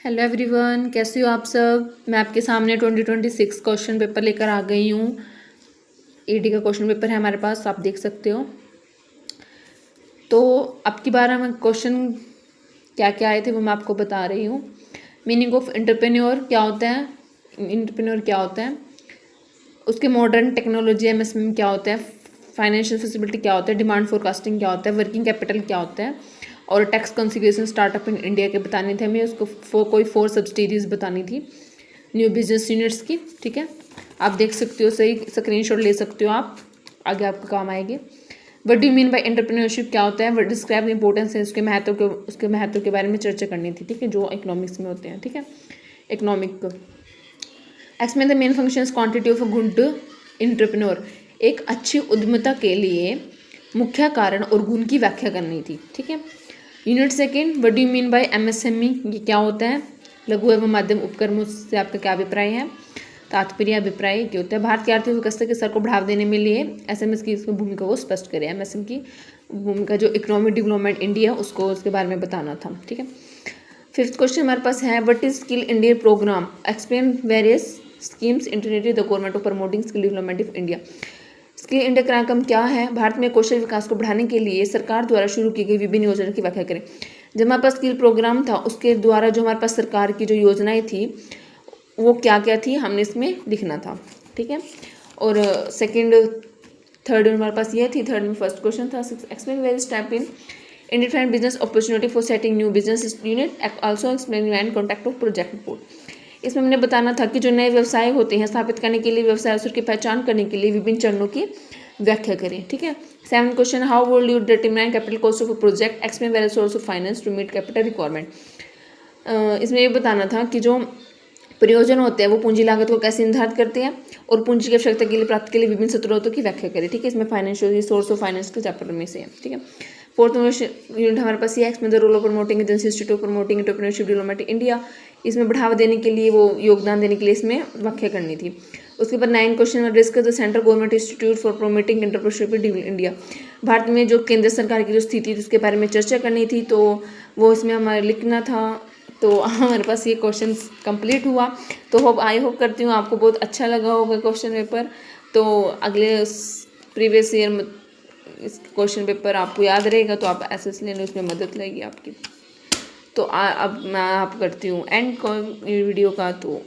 Hello everyone, कैसे हो आप सब। मैं आपके सामने 2026 क्वेश्चन पेपर लेकर आ गई हूँ। ईडी का क्वेश्चन पेपर है हमारे पास, आप देख सकते हो। तो अब की बार हम क्वेश्चन क्या क्या आए थे वो मैं आपको बता रही हूँ। मीनिंग ऑफ एंटरप्रेन्योर क्या होता है, एंटरप्रेन्योर क्या होता है, उसके मॉडर्न टेक्नोलॉजी एमएसएमई क्या होता है, फाइनेंशियल फिजिबिलिटी क्या होता है, डिमांड फोरकास्टिंग क्या होता है, वर्किंग कैपिटल क्या होता है, और tax consequences startup in India के बताने थे हमें। उसको कोई 4 सब्सिडीज बतानी थी न्यू बिजनेस यूनिट्स की। ठीक है, आप देख सकते हो, सही स्क्रीनशॉट ले सकते हो आप, आगे आपको काम आएगी। What do you mean by entrepreneurship क्या होता है, डिस्क्राइब द इंपॉर्टेंस है, उसके महत्व के बारे में चर्चा करनी थी। ठीक है, जो इकोनॉमिक्स में होते हैं। ठीक है, economic explain the main functions quantity of a good entrepreneur, एक अच्छी उद्यमिता के लिए मुख्य कारण और गुण की व्याख्या करनी थी। ठीक है, unit second, what do you mean by MSME, ये क्या होता है, लघु एवं मध्यम उपक्रम से आपका क्या अभिप्राय है। तात्पर्य अभिप्राय क्या होता है, भारत की आर्थिक व्यवस्था के स्तर को बढ़ावा देने में लिए एसएमएस की भूमिका को स्पष्ट करें। एमएसएम की भूमिका जो इकोनॉमिक डेवलपमेंट इंडिया, उसको उसके बारे में बताना था। ठीक है, फिफ्थ क्वेश्चन हमारे पास है, what is skill India programme, explain various schemes integrated the government of promoting skill development of India. Skill India कार्यक्रम क्या है, भारत में कौशल विकास को बढ़ाने के लिए सरकार द्वारा शुरू की गई विभिन्न योजनाओं की व्याख्या करें। जब हमारे पास स्किल प्रोग्राम था, उसके द्वारा जो हमारे पास सरकार की जो योजनाएं थी वो क्या क्या थी, हमने इसमें लिखना था। ठीक है, और सेकंड थर्ड हमारे पास ये थी, थर्ड में फर्स्ट क्वेश्चन था, explain various type in different business opportunity for setting new business unit, also explain and contact of project report. इसमें हमने बताना था कि जो नए व्यवसाय होते हैं स्थापित करने के लिए, व्यवसाय अवसर की पहचान करने के लिए विभिन्न चरणों की व्याख्या करें। ठीक है, seven question, how would you determine capital cost of a project, explain various source of finance to meet capital requirement. इसमें ये बताना था कि जो प्रयोजन होते हैं वो पूंजी लागत को कैसे निर्धारित करते हैं और पूंजी की आवश्यकता के लिए प्राप्त के लिए विभिन्न स्रोतों की व्याख्या करें। ठीक है, इसमें फाइनेंशियल सोर्स ऑफ फाइनेंस के चैप्टर में से है। ठीक है, फोर्थ यूनिट हमारे पास ये explain the role of promoting agency institute of promoting entrepreneurship development India, इसमें बढ़ावा देने के लिए, वो योगदान देने के लिए इसमें व्याख्या करनी थी। उसके बाद 9 question, discuss the central government institute for promoting entrepreneurship in India, Bharat में जो केंद्र सरकार की जो स्थिति थी उसके बारे में चर्चा करनी थी, तो वो इसमें हमारे लिखना था। तो हमारे पास ये क्वेश्चन कंप्लीट हुआ। तो आई होप करती हूँ आपको बहुत अच्छा लगा होगा क्वेश्चन पेपर। तो अगले प्रीवियस ईयर इस क्वेश्चन पेपर आपको याद रहेगा, तो आप एसएस लेने उसमें मदद लगेगी आपकी। तो अब मैं आप करती हूँ एंड वीडियो का। तो